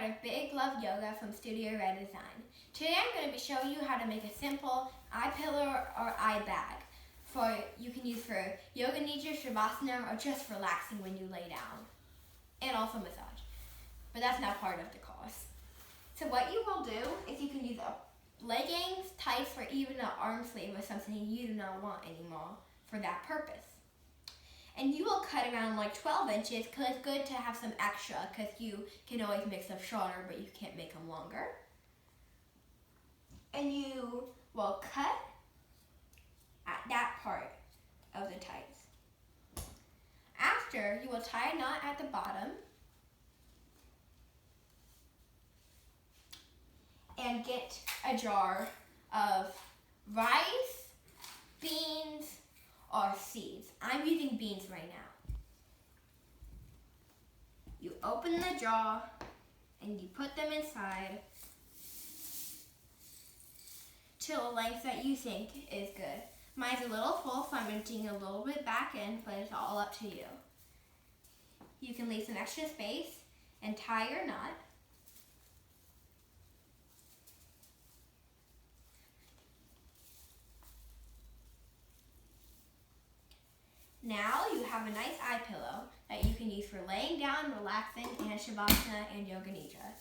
part of Big Love Yoga from Studio Red Design. Today I'm going to be showing you how to make a simple eye pillow or eye bag you can use for yoga nidra, shavasana, or just relaxing when you lay down. And also massage. But that's not part of the course. So what you will do is you can use leggings, tights, or even an arm sleeve or something you do not want anymore for that purpose. And you will cut around like 12 inches because it's good to have some extra because you can always make them shorter but you can't make them longer. And you will cut at that part of the tights. After, you will tie a knot at the bottom and get a jar of rice, beans, or seeds. I'm using beans right now. You open the jar and you put them inside to a length that you think is good. Mine's a little full, so I'm emptying a little bit back in, but it's all up to you. You can leave some extra space and tie your knot. Now you have a nice eye pillow that you can use for laying down, relaxing, and shavasana and yoga nidra.